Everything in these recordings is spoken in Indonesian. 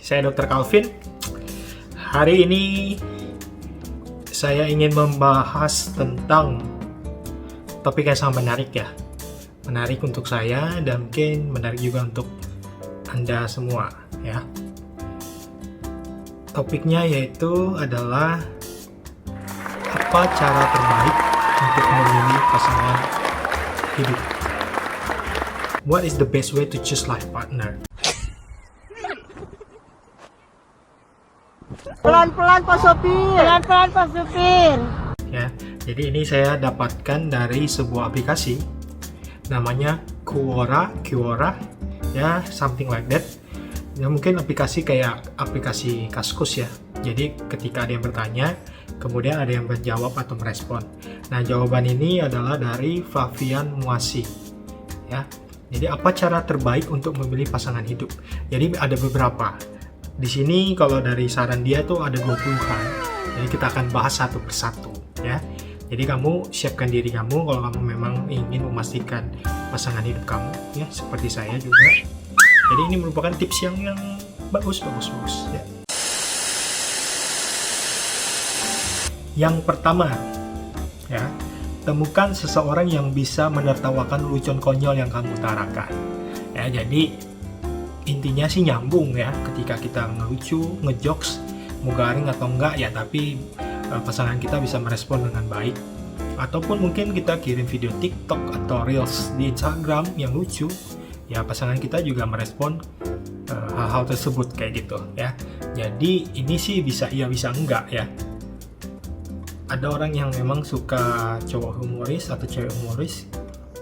Saya Dr. Calvin. Hari ini saya ingin membahas tentang topik yang sangat menarik ya. Menarik untuk saya dan mungkin menarik juga untuk Anda semua ya. Topiknya yaitu adalah apa cara terbaik untuk memilih pasangan hidup. What is the best way to choose life partner? Pelan-pelan Pak Sopir. Pelan-pelan Pak Sopir. Ya, jadi ini saya dapatkan dari sebuah aplikasi namanya Quora, ya something like that. Ya mungkin aplikasi kayak aplikasi Kaskus ya. Jadi ketika ada yang bertanya, kemudian ada yang menjawab atau merespon. Nah, jawaban ini adalah dari Flavian Muasi. Ya. Jadi apa cara terbaik untuk memilih pasangan hidup? Jadi ada beberapa. Di sini kalau dari saran dia tuh ada 20-an. Jadi kita akan bahas satu persatu ya. Jadi kamu siapkan diri kamu kalau kamu memang ingin memastikan pasangan hidup kamu ya, seperti saya juga. Jadi ini merupakan tips yang bagus ya. Yang pertama ya, temukan seseorang yang bisa menertawakan lelucon konyol yang kamu utarakan. Ya, jadi intinya sih nyambung ya, ketika kita ngelucu, ngejokes, mau garing atau enggak ya, tapi pasangan kita bisa merespon dengan baik. Ataupun mungkin kita kirim video TikTok atau Reels di Instagram yang lucu, ya pasangan kita juga merespon hal-hal tersebut kayak gitu ya. Jadi ini sih bisa iya bisa enggak ya. Ada orang yang memang suka cowok humoris atau cewek humoris,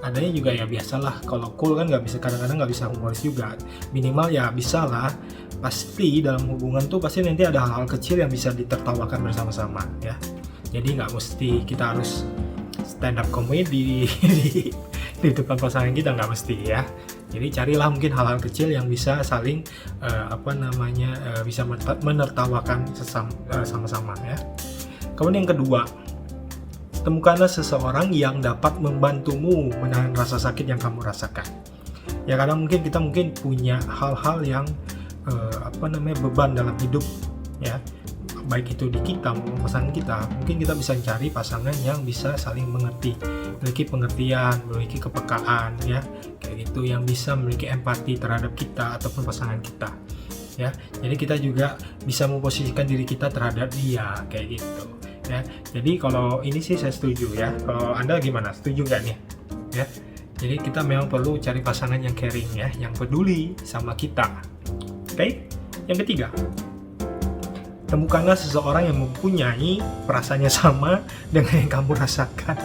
adanya juga ya biasalah. Kalau cool kan nggak bisa, kadang-kadang nggak bisa humoris juga. Minimal ya bisa lah. Pasti dalam hubungan tuh pasti nanti ada hal-hal kecil yang bisa ditertawakan bersama-sama ya. Jadi nggak mesti kita harus stand up comedy di depan pasangan kita, nggak mesti ya. Jadi carilah mungkin hal-hal kecil yang bisa saling bisa menertawakan sama-sama ya. Kemudian yang kedua, temukanlah seseorang yang dapat membantumu menahan rasa sakit yang kamu rasakan. Ya karena kita punya hal-hal yang beban dalam hidup ya, baik itu di kita maupun pasangan kita. Mungkin kita bisa cari pasangan yang bisa saling mengerti, memiliki pengertian, memiliki kepekaan ya, kayak gitu, yang bisa memiliki empati terhadap kita ataupun pasangan kita ya. Jadi kita juga bisa memposisikan diri kita terhadap dia kayak gitu ya. Jadi kalau ini sih saya setuju ya. Kalau Anda gimana? Setuju nggak nih ya? Jadi kita memang perlu cari pasangan yang caring ya, yang peduli sama kita. Oke? Yang ketiga, temukanlah seseorang yang mempunyai perasaannya sama dengan yang kamu rasakan.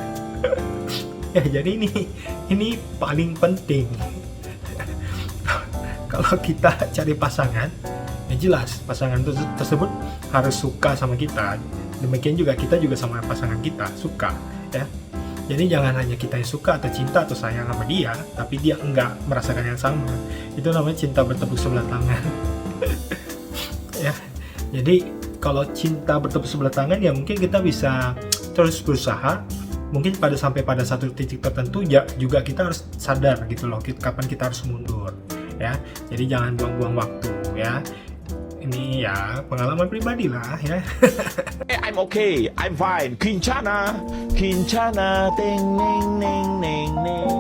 Ya, jadi ini paling penting. Kalau kita cari pasangan, ya jelas pasangan tersebut harus suka sama kita. Demikian juga kita juga sama pasangan kita suka ya. Jadi jangan hanya kita yang suka atau cinta atau sayang sama dia, tapi dia enggak merasakan yang sama. Itu namanya cinta bertepuk sebelah tangan. Ya. Jadi kalau cinta bertepuk sebelah tangan ya mungkin kita bisa terus berusaha. Mungkin sampai pada satu titik tertentu juga kita harus sadar gitu loh, kapan kita harus mundur ya. Jadi jangan buang-buang waktu ya. Ini ya pengalaman pribadi lah ya. I'm okay, I'm fine. Kincana, ting ning ning ning ning.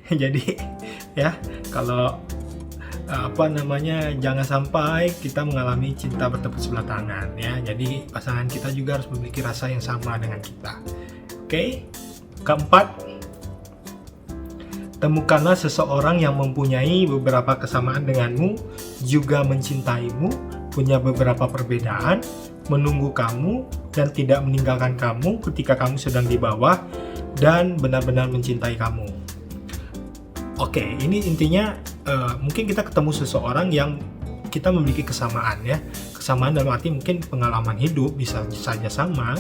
Jadi ya kalau jangan sampai kita mengalami cinta bertepuk sebelah tangan ya. Jadi pasangan kita juga harus memiliki rasa yang sama dengan kita. Oke? Keempat, temukanlah seseorang yang mempunyai beberapa kesamaan denganmu, juga mencintaimu, punya beberapa perbedaan, menunggu kamu, dan tidak meninggalkan kamu ketika kamu sedang di bawah, dan benar-benar mencintai kamu. Oke, ini intinya mungkin kita ketemu seseorang yang kita memiliki kesamaan ya. Kesamaan dalam arti mungkin pengalaman hidup bisa saja sama,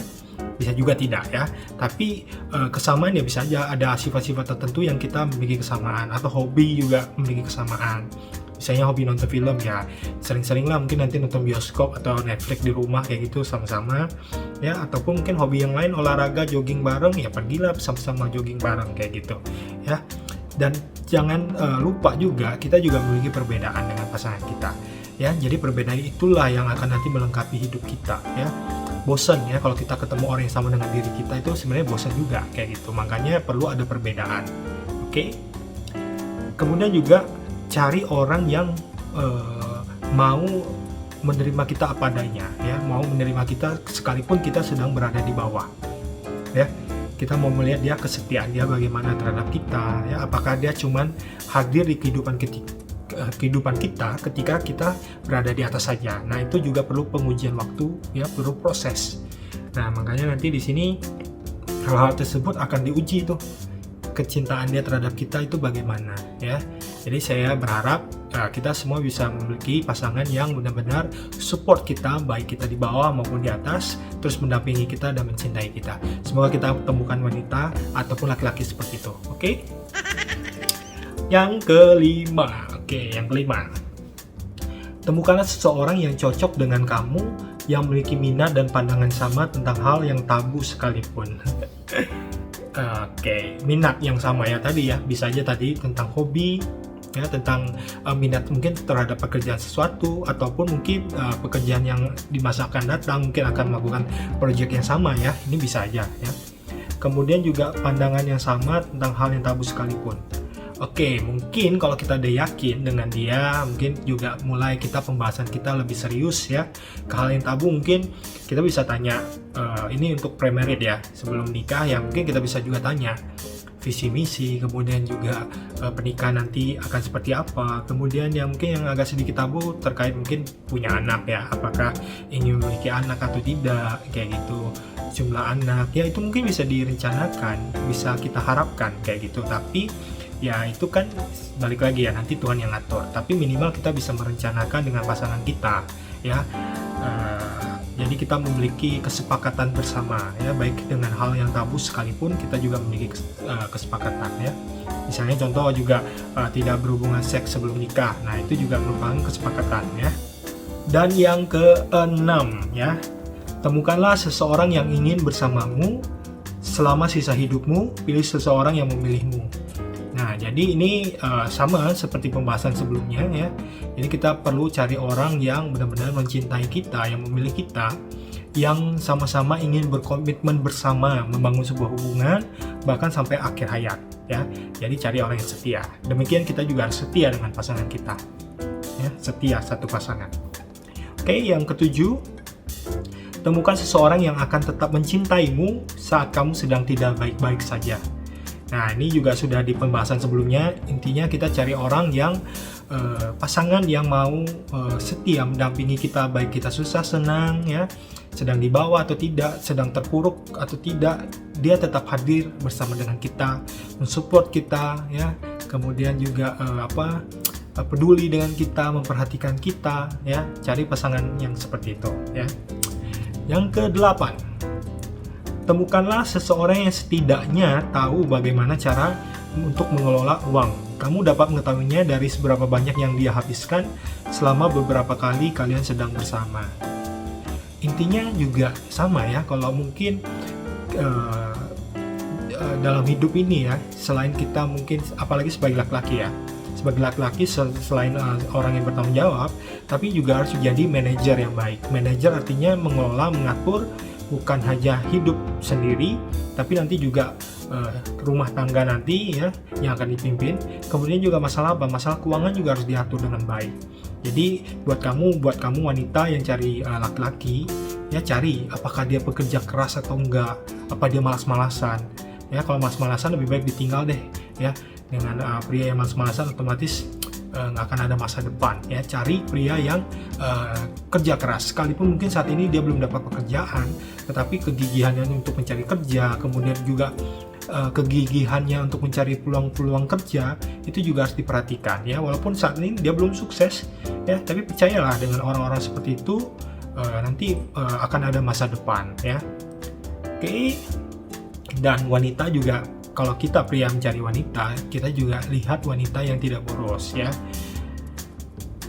bisa juga tidak ya. Tapi kesamaan ya bisa aja ada sifat-sifat tertentu yang kita memiliki kesamaan, atau hobi juga memiliki kesamaan. Misalnya hobi nonton film ya, sering-sering lah mungkin nanti nonton bioskop atau Netflix di rumah kayak gitu sama-sama ya. Ataupun mungkin hobi yang lain, olahraga, jogging bareng ya, pergilah sama-sama jogging bareng kayak gitu ya. Dan jangan lupa juga kita juga memiliki perbedaan dengan pasangan kita ya. Jadi perbedaan itulah yang akan nanti melengkapi hidup kita ya. Bosan ya kalau kita ketemu orang yang sama dengan diri kita, itu sebenarnya bosan juga kayak gitu. Makanya perlu ada perbedaan. Oke. Kemudian juga cari orang yang mau menerima kita apa adanya ya, mau menerima kita sekalipun kita sedang berada di bawah ya. Kita mau melihat dia, kesetiaan dia bagaimana terhadap kita ya, apakah dia cuman hadir di kehidupan kita ketika kita berada di atas saja. Nah, itu juga perlu pengujian waktu ya, perlu proses. Nah, makanya nanti di sini hal-hal tersebut akan diuji tuh, kecintaan dia terhadap kita itu bagaimana ya. Jadi saya berharap kita semua bisa memiliki pasangan yang benar-benar support kita, baik kita di bawah maupun di atas, terus mendampingi kita dan mencintai kita. Semoga kita temukan wanita ataupun laki-laki seperti itu. Oke? Yang kelima. Temukanlah seseorang yang cocok dengan kamu, yang memiliki minat dan pandangan sama tentang hal yang tabu sekalipun. Minat yang sama ya tadi ya, bisa aja tadi tentang hobi ya, tentang minat mungkin terhadap pekerjaan sesuatu, ataupun mungkin pekerjaan yang di masa akan datang mungkin akan melakukan proyek yang sama ya, ini bisa aja ya. Kemudian juga pandangan yang sama tentang hal yang tabu sekalipun. Mungkin kalau kita udah yakin dengan dia, mungkin juga mulai pembahasan kita lebih serius ya ke hal yang tabu. Mungkin kita bisa tanya, ini untuk pre-married ya, sebelum nikah ya, mungkin kita bisa juga tanya visi misi, kemudian juga pernikahan nanti akan seperti apa. Kemudian yang mungkin yang agak sedikit tabu terkait mungkin punya anak ya, apakah ingin memiliki anak atau tidak, kayak gitu. Jumlah anak ya, itu mungkin bisa direncanakan, bisa kita harapkan kayak gitu. Tapi ya itu kan balik lagi ya, nanti Tuhan yang ngatur. Tapi minimal kita bisa merencanakan dengan pasangan kita ya. Jadi kita memiliki kesepakatan bersama ya, baik dengan hal yang tabu sekalipun kita juga memiliki kesepakatan ya. Misalnya contoh juga tidak berhubungan seks sebelum nikah. Nah, itu juga merupakan kesepakatan ya. Dan yang keenam ya, temukanlah seseorang yang ingin bersamamu selama sisa hidupmu, pilih seseorang yang memilihmu. Nah, jadi ini sama seperti pembahasan sebelumnya ya. Jadi kita perlu cari orang yang benar-benar mencintai kita, yang memilih kita, yang sama-sama ingin berkomitmen bersama, membangun sebuah hubungan bahkan sampai akhir hayat ya. Jadi cari orang yang setia. Demikian kita juga harus setia dengan pasangan kita. Ya, setia satu pasangan. Yang ketujuh, temukan seseorang yang akan tetap mencintaimu saat kamu sedang tidak baik-baik saja. Nah, ini juga sudah di pembahasan sebelumnya. Intinya kita cari orang yang pasangan yang mau setia mendampingi kita, baik kita susah senang ya, sedang di bawah atau tidak, sedang terpuruk atau tidak, dia tetap hadir bersama dengan kita, mensupport kita ya. Kemudian juga peduli dengan kita, memperhatikan kita ya. Cari pasangan yang seperti itu ya. Yang kedelapan, temukanlah seseorang yang setidaknya tahu bagaimana cara untuk mengelola uang. Kamu dapat mengetahuinya dari seberapa banyak yang dia habiskan selama beberapa kali kalian sedang bersama. Intinya juga sama ya, kalau mungkin dalam hidup ini ya, selain kita mungkin, apalagi sebagai laki-laki ya, sebagai laki-laki selain orang yang bertanggung jawab, tapi juga harus jadi manajer yang baik. Manajer artinya mengelola, mengatur, bukan hanya hidup sendiri, tapi nanti juga rumah tangga nanti ya yang akan dipimpin. Kemudian juga masalah keuangan juga harus diatur dengan baik. Jadi buat kamu wanita yang cari laki-laki ya, cari apakah dia bekerja keras atau enggak, apa dia malas-malasan ya. Kalau malas-malasan lebih baik ditinggal deh ya. Dengan pria yang malas-malasan otomatis nggak akan ada masa depan ya. Cari pria yang kerja keras, sekalipun mungkin saat ini dia belum dapat pekerjaan, tetapi kegigihannya untuk mencari kerja, kemudian juga kegigihannya untuk mencari peluang-peluang kerja, itu juga harus diperhatikan ya. Walaupun saat ini dia belum sukses ya, tapi percayalah dengan orang-orang seperti itu nanti akan ada masa depan ya. Dan wanita juga, kalau kita pria mencari wanita, kita juga lihat wanita yang tidak boros ya.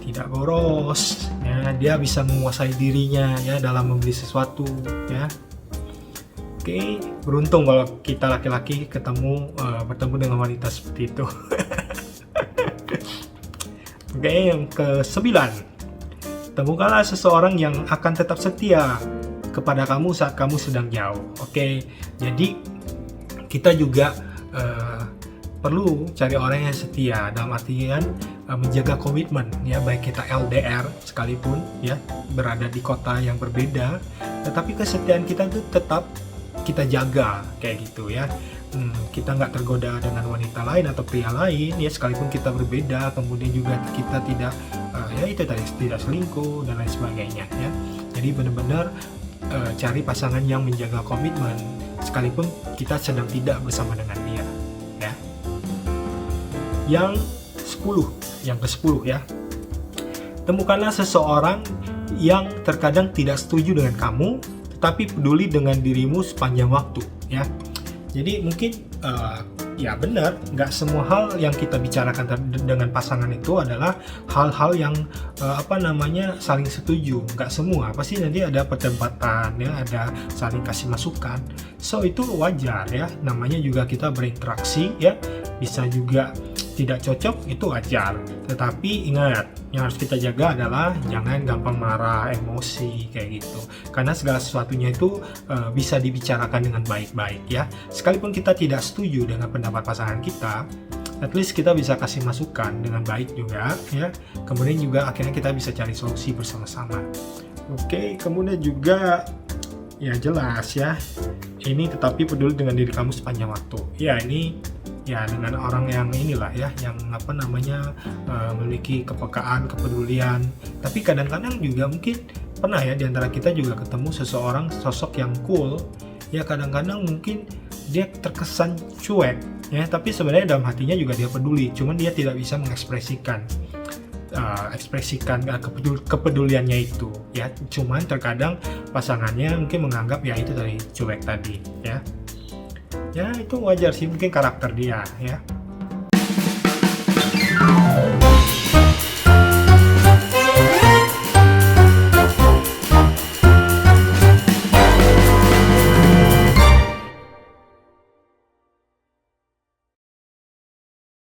Tidak boros ya, dia bisa menguasai dirinya ya dalam membeli sesuatu ya. Beruntung kalau kita laki-laki bertemu dengan wanita seperti itu. Oke, yang ke-9, temukanlah seseorang yang akan tetap setia kepada kamu saat kamu sedang jauh. Oke, jadi kita juga perlu cari orang yang setia, dalam artian menjaga komitmen ya, baik kita LDR sekalipun ya, berada di kota yang berbeda, tetapi kesetiaan kita itu tetap kita jaga kayak gitu ya. Kita nggak tergoda dengan wanita lain atau pria lain ya, sekalipun kita berbeda, kemudian juga kita tidak ya itu tadi, tidak selingkuh dan lain sebagainya ya. Jadi benar-benar cari pasangan yang menjaga komitmen sekalipun kita sedang tidak bersama dengan dia ya. Yang ke-10 ya, temukanlah seseorang yang terkadang tidak setuju dengan kamu tetapi peduli dengan dirimu sepanjang waktu ya. Jadi mungkin ya benar, nggak semua hal yang kita bicarakan dengan pasangan itu adalah hal-hal yang saling setuju. Nggak semua, pasti nanti ada perdebatan ya, ada saling kasih masukan. So itu wajar ya, namanya juga kita berinteraksi ya, bisa juga tidak cocok, itu wajar. Tetapi ingat, yang harus kita jaga adalah jangan gampang marah, emosi kayak gitu. Karena segala sesuatunya itu bisa dibicarakan dengan baik-baik ya. Sekalipun kita tidak setuju dengan pendapat pasangan kita, at least kita bisa kasih masukan dengan baik juga ya. Kemudian juga akhirnya kita bisa cari solusi bersama-sama. Oke, kemudian juga ya jelas ya, ini tetapi peduli dengan diri kamu sepanjang waktu. Ya ini ya dengan orang yang inilah ya, yang memiliki kepekaan, kepedulian. Tapi kadang-kadang juga mungkin pernah ya diantara kita juga ketemu seseorang, sosok yang cool ya, kadang-kadang mungkin dia terkesan cuek ya, tapi sebenarnya dalam hatinya juga dia peduli, cuman dia tidak bisa mengekspresikan kepeduliannya itu ya. Cuman terkadang pasangannya mungkin menganggap ya itu tadi, cuek tadi ya. Ya itu wajar sih, mungkin karakter dia ya.